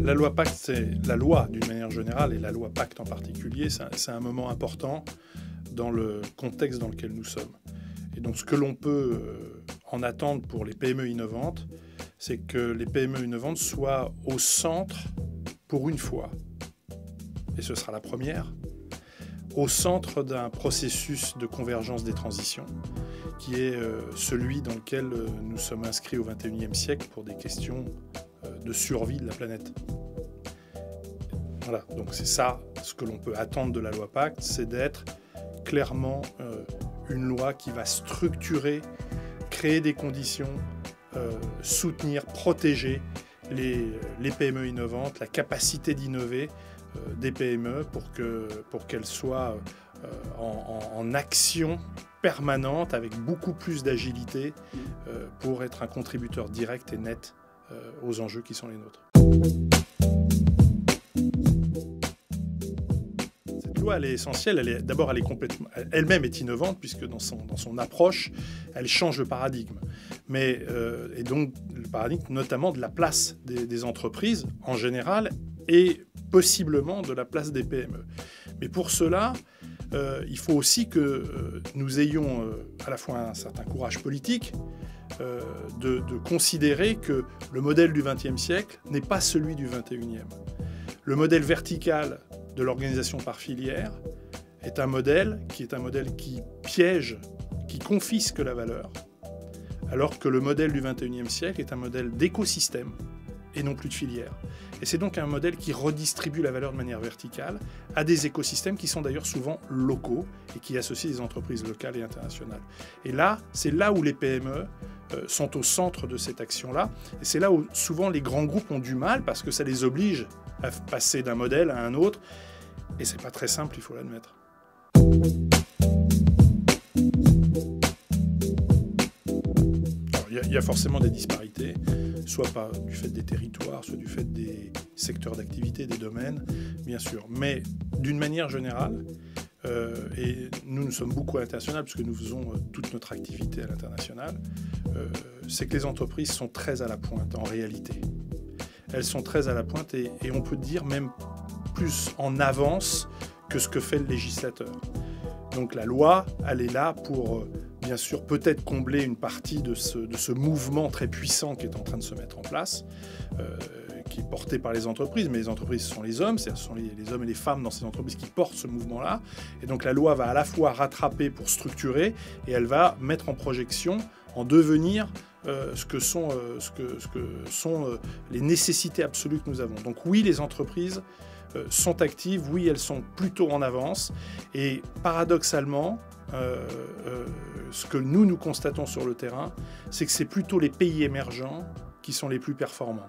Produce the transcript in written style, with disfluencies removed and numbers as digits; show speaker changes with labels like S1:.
S1: La loi Pacte, c'est la loi d'une manière générale, et la loi Pacte en particulier, c'est un moment important dans le contexte dans lequel nous sommes. Et donc ce que l'on peut en attendre pour les PME innovantes, c'est que les PME innovantes soient au centre, pour une fois, et ce sera la première, au centre d'un processus de convergence des transitions, qui est celui dans lequel nous sommes inscrits au XXIe siècle pour des questions de survie de la planète. Voilà, donc c'est ça ce que l'on peut attendre de la loi Pacte, c'est d'être clairement une loi qui va structurer, créer des conditions, soutenir, protéger les PME innovantes, la capacité d'innover des PME pour qu'elles soient en action permanente avec beaucoup plus d'agilité pour être un contributeur direct et net aux enjeux qui sont les nôtres. Cette loi, elle est essentielle. D'abord, elle-même est innovante puisque dans son approche, elle change le paradigme. Et donc le paradigme notamment de la place des entreprises en général et possiblement de la place des PME. Mais pour cela, il faut aussi que nous ayons à la fois un certain courage politique de considérer que le modèle du XXe siècle n'est pas celui du XXIe. Le modèle vertical de l'organisation par filière est un modèle qui piège, qui confisque la valeur, alors que le modèle du XXIe siècle est un modèle d'écosystème et non plus de filière. Et c'est donc un modèle qui redistribue la valeur de manière verticale à des écosystèmes qui sont d'ailleurs souvent locaux et qui associent des entreprises locales et internationales. Et là, c'est là où les PME sont au centre de cette action-là. Et c'est là où souvent les grands groupes ont du mal parce que ça les oblige à passer d'un modèle à un autre. Et c'est pas très simple, il faut l'admettre. Il y a forcément des disparités, soit du fait des territoires, soit du fait des secteurs d'activité, des domaines, bien sûr. Mais d'une manière générale, et nous sommes beaucoup à l'international puisque nous faisons toute notre activité à l'international, c'est que les entreprises sont très à la pointe en réalité. Elles sont très à la pointe et on peut dire même plus en avance que ce que fait le législateur. Donc la loi, elle est là pour, bien sûr, peut-être combler une partie de ce mouvement très puissant qui est en train de se mettre en place, qui est porté par les entreprises, mais les entreprises, ce sont les hommes, ce sont les hommes et les femmes dans ces entreprises qui portent ce mouvement-là. Et donc la loi va à la fois rattraper pour structurer, et elle va mettre en projection, en devenir, ce que sont les nécessités absolues que nous avons. Donc oui, les entreprises sont actives, oui, elles sont plutôt en avance, et paradoxalement, ce que nous constatons sur le terrain, c'est que c'est plutôt les pays émergents qui sont les plus performants.